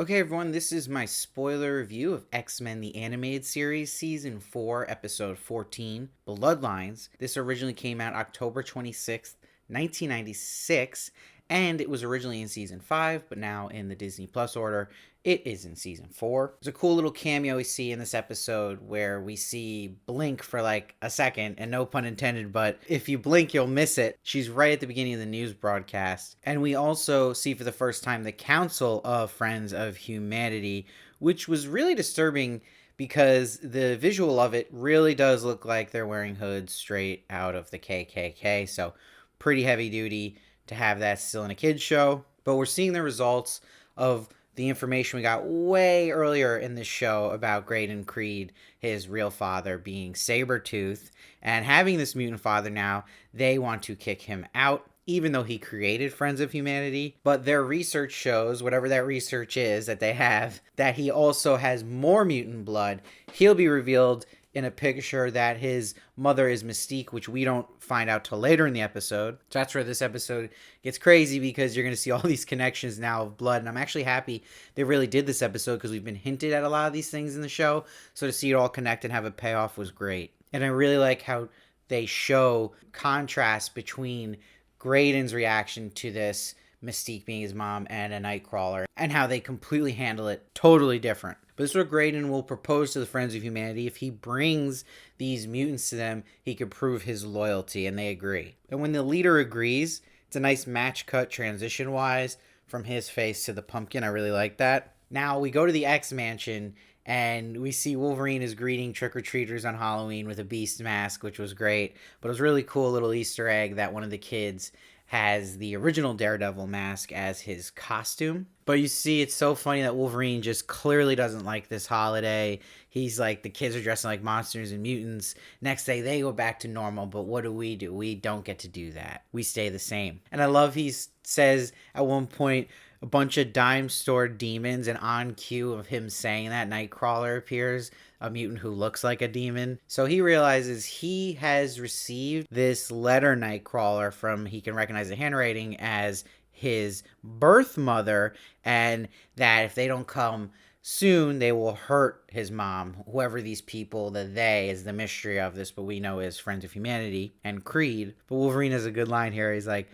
Okay, everyone, this is my spoiler review of X-Men the Animated Series, Season 4, Episode 14, Bloodlines. This originally came out October 26th, 1996, and it was originally in Season 5, but now in the Disney Plus order, it is in Season 4. There's a cool little cameo we see in this episode where we see Blink for like a second, and no pun intended, but if you blink, you'll miss it. She's right at the beginning of the news broadcast. And we also see for the first time the Council of Friends of Humanity, which was really disturbing because the visual of it really does look like they're wearing hoods straight out of the KKK. So, pretty heavy duty to have that still in a kids show. But we're seeing the results of the information we got way earlier in this show about Graydon Creed, his real father, being Sabretooth, and having this mutant father now, they want to kick him out, even though he created Friends of Humanity. But their research shows, whatever that research is that they have, that he also has more mutant blood. He'll be revealed in a picture that his mother is Mystique, which we don't find out till later in the episode. So that's where this episode gets crazy, because you're going to see all these connections now of blood. And I'm actually happy they really did this episode, because we've been hinted at a lot of these things in the show. So to see it all connect and have a payoff was great. And I really like how they show contrast between Graydon's reaction to this, Mystique being his mom, and a Nightcrawler, and how they completely handle it totally different. But this is where Graydon will propose to the Friends of Humanity. If he brings these mutants to them, he could prove his loyalty, and they agree. And when the leader agrees, it's a nice match cut transition-wise from his face to the pumpkin. I really like that. Now we go to the X Mansion, and we see Wolverine is greeting trick-or-treaters on Halloween with a beast mask, which was great. But it was really cool little Easter egg that one of the kids has the original Daredevil mask as his costume. But you see, it's so funny that Wolverine just clearly doesn't like this holiday. He's like, the kids are dressing like monsters and mutants. Next day, they go back to normal. But what do? We don't get to do that. We stay the same. And I love he says at one point, a bunch of dime store demons, and on cue of him saying that, Nightcrawler appears, a mutant who looks like a demon. So he realizes he has received this letter, Nightcrawler, from, he can recognize the handwriting as his birth mother, and that if they don't come soon, they will hurt his mom. Whoever these people, the they is the mystery of this, but we know is Friends of Humanity and Creed. But Wolverine has a good line here. He's like,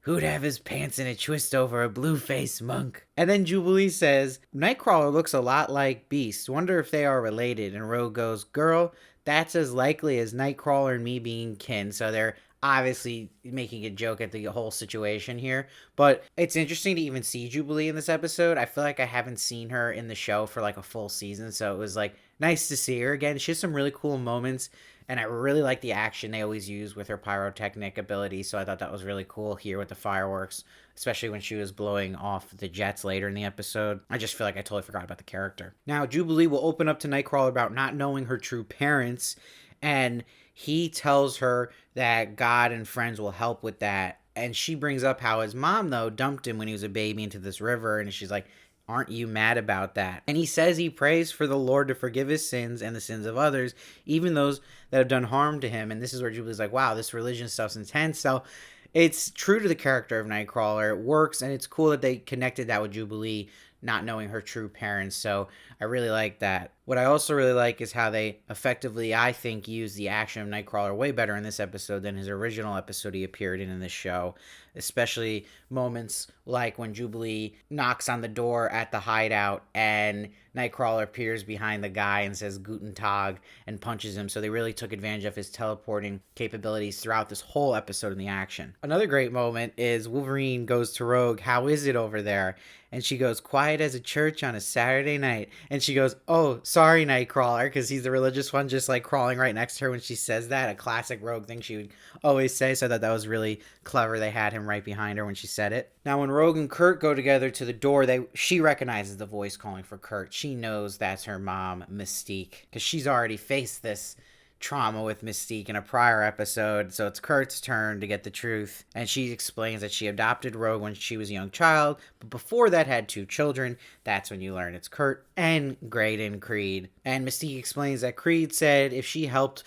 who'd have his pants in a twist over a blue-faced monk? And then Jubilee says, Nightcrawler looks a lot like Beast. Wonder if they are related. And Rogue goes, girl, that's as likely as Nightcrawler and me being kin. So they're obviously making a joke at the whole situation here. But it's interesting to even see Jubilee in this episode. I feel like I haven't seen her in the show for like a full season. So it was like nice to see her again. She has some really cool moments, and I really like the action they always use with her pyrotechnic ability. So I thought that was really cool here with the fireworks, especially when she was blowing off the jets later in the episode. I just feel like I totally forgot about the character. Now, Jubilee will open up to Nightcrawler about not knowing her true parents, and he tells her that God and friends will help with that. And she brings up how his mom, though, dumped him when he was a baby into this river, and she's like, aren't you mad about that? And he says he prays for the Lord to forgive his sins and the sins of others, even those that have done harm to him. And this is where Jubilee's like, wow, this religion stuff's intense. So it's true to the character of Nightcrawler. It works, and it's cool that they connected that with Jubilee not knowing her true parents. So I really like that. What I also really like is how they effectively, I think, use the action of Nightcrawler way better in this episode than his original episode he appeared in this show. Especially moments like when Jubilee knocks on the door at the hideout and Nightcrawler appears behind the guy and says Guten Tag and punches him. So they really took advantage of his teleporting capabilities throughout this whole episode in the action. Another great moment is Wolverine goes to Rogue, how is it over there? And she goes, quiet as a church on a Saturday night. And she goes, oh, sorry, Nightcrawler, because he's the religious one, just like crawling right next to her when she says that. A classic Rogue thing she would always say. So I thought that was really clever. They had him right behind her when she said it. Now, when Rogue and Kurt go together to the door, she recognizes the voice calling for Kurt. She knows that's her mom, Mystique, because she's already faced this trauma with Mystique in a prior episode. So it's Kurt's turn to get the truth, and she explains that she adopted Rogue when she was a young child, but before that had 2 children. That's when you learn it's Kurt and Graydon Creed. And Mystique explains that Creed said if she helped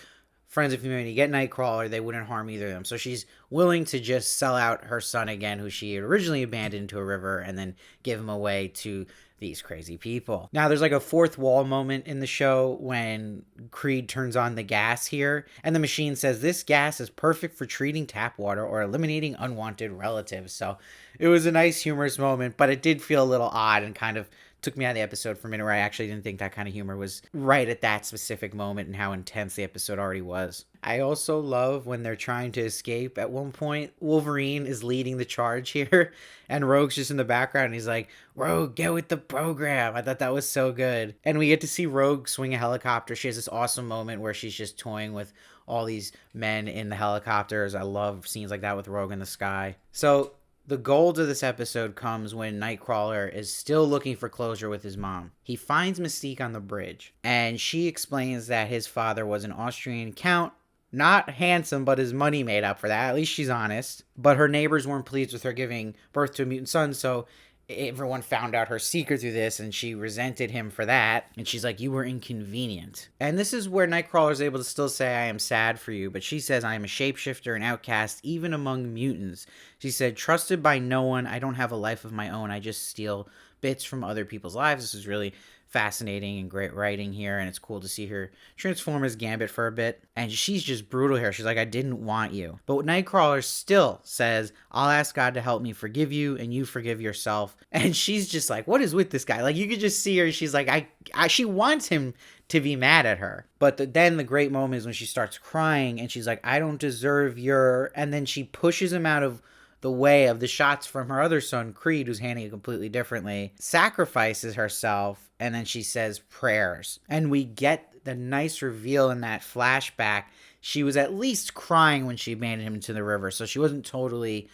Friends of Humanity get Nightcrawler, they wouldn't harm either of them. So she's willing to just sell out her son again, who she had originally abandoned to a river, and then give him away to these crazy people. Now, there's like a fourth wall moment in the show when Creed turns on the gas here, and the machine says this gas is perfect for treating tap water or eliminating unwanted relatives. So it was a nice humorous moment, but it did feel a little odd and kind of took me out of the episode for a minute where I actually didn't think that kind of humor was right at that specific moment and how intense the episode already was. I also love when they're trying to escape. At one point, Wolverine is leading the charge here, and Rogue's just in the background, and he's like, Rogue, get with the program. I thought that was so good. And we get to see Rogue swing a helicopter. She has this awesome moment where she's just toying with all these men in the helicopters. I love scenes like that with Rogue in the sky. So the gold of this episode comes when Nightcrawler is still looking for closure with his mom. He finds Mystique on the bridge, and she explains that his father was an Austrian count. Not handsome, but his money made up for that. At least she's honest. But her neighbors weren't pleased with her giving birth to a mutant son, so everyone found out her secret through this, and she resented him for that. And she's like, you were inconvenient. And this is where Nightcrawler is able to still say, I am sad for you. But she says, I am a shapeshifter and outcast, even among mutants. She said, trusted by no one. I don't have a life of my own. I just steal bits from other people's lives. This is really fascinating and great writing here, and it's cool to see her transform as Gambit for a bit. And she's just brutal here. She's like, I didn't want you. But Nightcrawler still says, I'll ask God to help me forgive you, and you forgive yourself. And she's just like, what is with this guy? Like, you could just see her. She's like, she wants him to be mad at her. But then the great moment is when she starts crying, and she's like, I don't deserve your... And then she pushes him out of the way of the shots from her other son, Creed, who's handling it completely differently, sacrifices herself, and then she says prayers. And we get the nice reveal in that flashback. She was at least crying when she abandoned him into the river, so she wasn't totally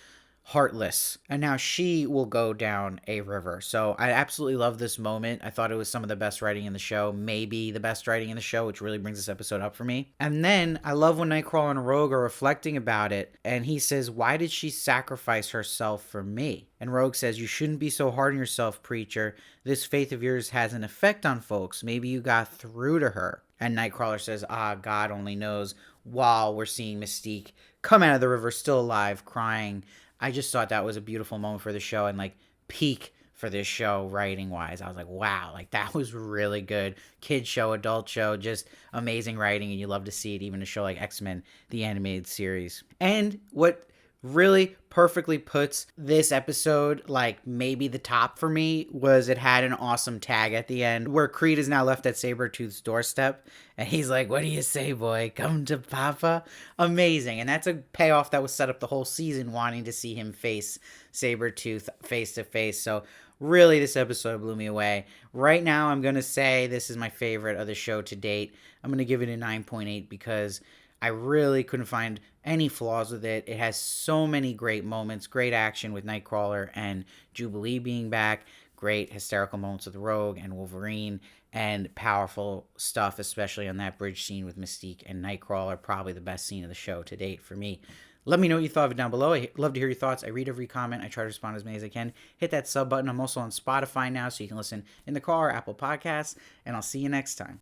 heartless. And now she will go down a river. So I absolutely love this moment. I thought it was some of the best writing in the show, maybe the best writing in the show, which really brings this episode up for me. And then I love when Nightcrawler and Rogue are reflecting about it, and he says, why did she sacrifice herself for me? And Rogue says, you shouldn't be so hard on yourself, Preacher. This faith of yours has an effect on folks. Maybe you got through to her. And Nightcrawler says, God only knows, while we're seeing Mystique come out of the river still alive, crying. I just thought that was a beautiful moment for the show, and like peak for this show writing wise. I was like, wow, like that was really good. Kid show, adult show, just amazing writing, and you love to see it even a show like X-Men, the animated series. And what really perfectly puts this episode like maybe the top for me was it had an awesome tag at the end where Creed is now left at Sabretooth's doorstep, and he's like, what do you say, boy? Come to Papa? Amazing. And that's a payoff that was set up the whole season, wanting to see him face Sabretooth face to face. So really, this episode blew me away. Right now, I'm going to say this is my favorite of the show to date. I'm going to give it a 9.8 because I really couldn't find any flaws with it. It has so many great moments, great action with Nightcrawler and Jubilee being back, great hysterical moments with Rogue and Wolverine, and powerful stuff, especially on that bridge scene with Mystique and Nightcrawler. Probably the best scene of the show to date for me. Let me know what you thought of it down below. I'd love to hear your thoughts. I read every comment. I try to respond as many as I can. Hit that sub button. I'm also on Spotify now, so you can listen in the car, Apple Podcasts, and I'll see you next time.